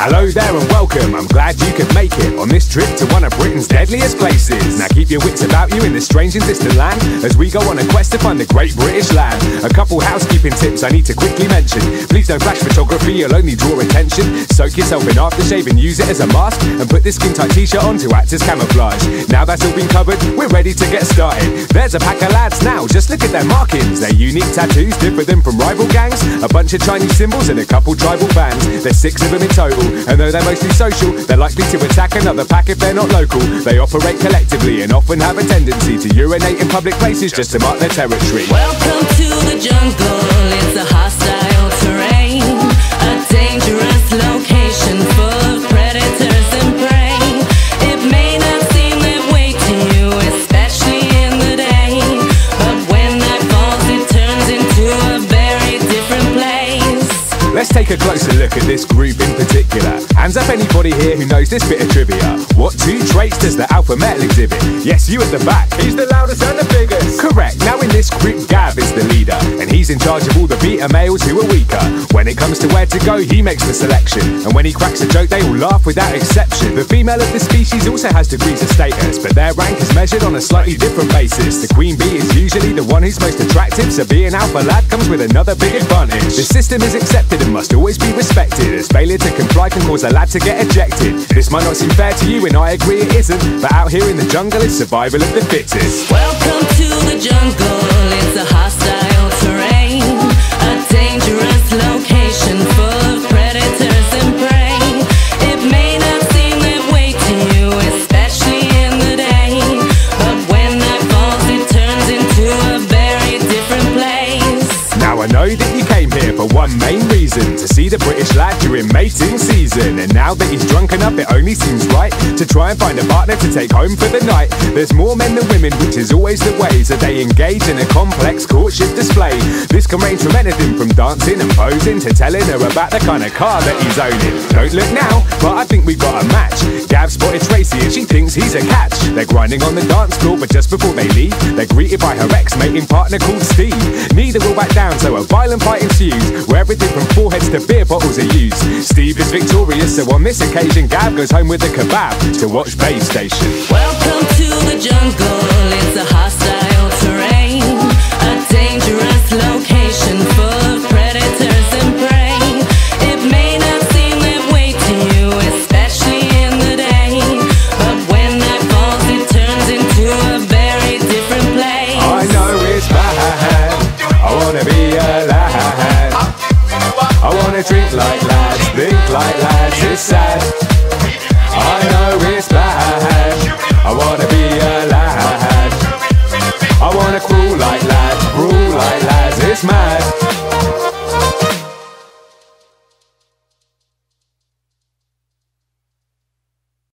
Hello there and welcome, I'm glad you could make it on this trip to one of Britain's deadliest places. Now keep your wits about you in this strange and distant land as we go on a quest to find the great British land. A couple housekeeping tips I need to quickly mention. Please don't flash photography, you'll only draw attention. Soak yourself in aftershave and use it as a mask, and put this skin tight t-shirt on to act as camouflage. Now that's all been covered, we're ready to get started. There's a pack of lads now, just look at their markings. Their unique tattoos differ them from rival gangs. A bunch of Chinese symbols and a couple tribal bands. There's 6 of them in total, and though they're mostly social, they're likely to attack another pack if they're not local. They operate collectively and often have a tendency to urinate in public places just to mark their territory. Welcome to the jungle, it's a hostile terrain, a dangerous location full of predators and prey. It may not seem that way to you, especially in the day, but when night falls it turns into a very different place. Let's take a closer look at this group in particular. Hands up anybody here who knows this bit of trivia. What 2 traits does the alpha male exhibit? Yes, you at the back. He's the loudest and the biggest. Correct. Now in this group, Gav is the leader, and he's in charge of all the beta males who are weaker. When it comes to where to go, he makes the selection, and when he cracks a joke, they all laugh without exception. The female of the species also has degrees of status, but their rank is measured on a slightly different basis. The queen bee is usually the one who's most attractive, so being alpha lad comes with another big advantage. The system is accepted and must always be respected, as failure to comply can cause a lad to get ejected. This might not seem fair to you, and I agree it isn't, but out here in the jungle it's survival of the fittest. Welcome to the jungle, it's a hostile terrain, a dangerous location full of predators and prey. It may not seem that way to you, especially in the day, but when night falls it turns into a very different place. Now I know that you came here for one main reason, to see the British lad during mating season. And now that he's drunk enough, it only seems right to try and find a partner to take home for the night. There's more men than women, which is always the way, so they engage in a complex courtship display. This can range from anything from dancing and posing to telling her about the kind of car that he's owning. Don't look now, but I think we've got a match. Gav spotted Tracy and she thinks he's a catch. They're grinding on the dance floor, but just before they leave, they're greeted by her ex-mating partner called Steve. Neither will back down, so a violent fight ensues, where everything from foreheads to beer bottles are used. Steve is victorious, so on this occasion Gav goes home with a kebab to watch Base Station. Welcome to the jungle, it's a hostile terrain, a dangerous location full of predators and prey. It may not seem that way to you, especially in the day, but when night falls it turns into a very different place. I know it's bad, I wanna be a lad, I wanna drink like lads, think like lads, it's sad. I know it's bad, I wanna be a lad, I wanna crawl like lads, it's mad.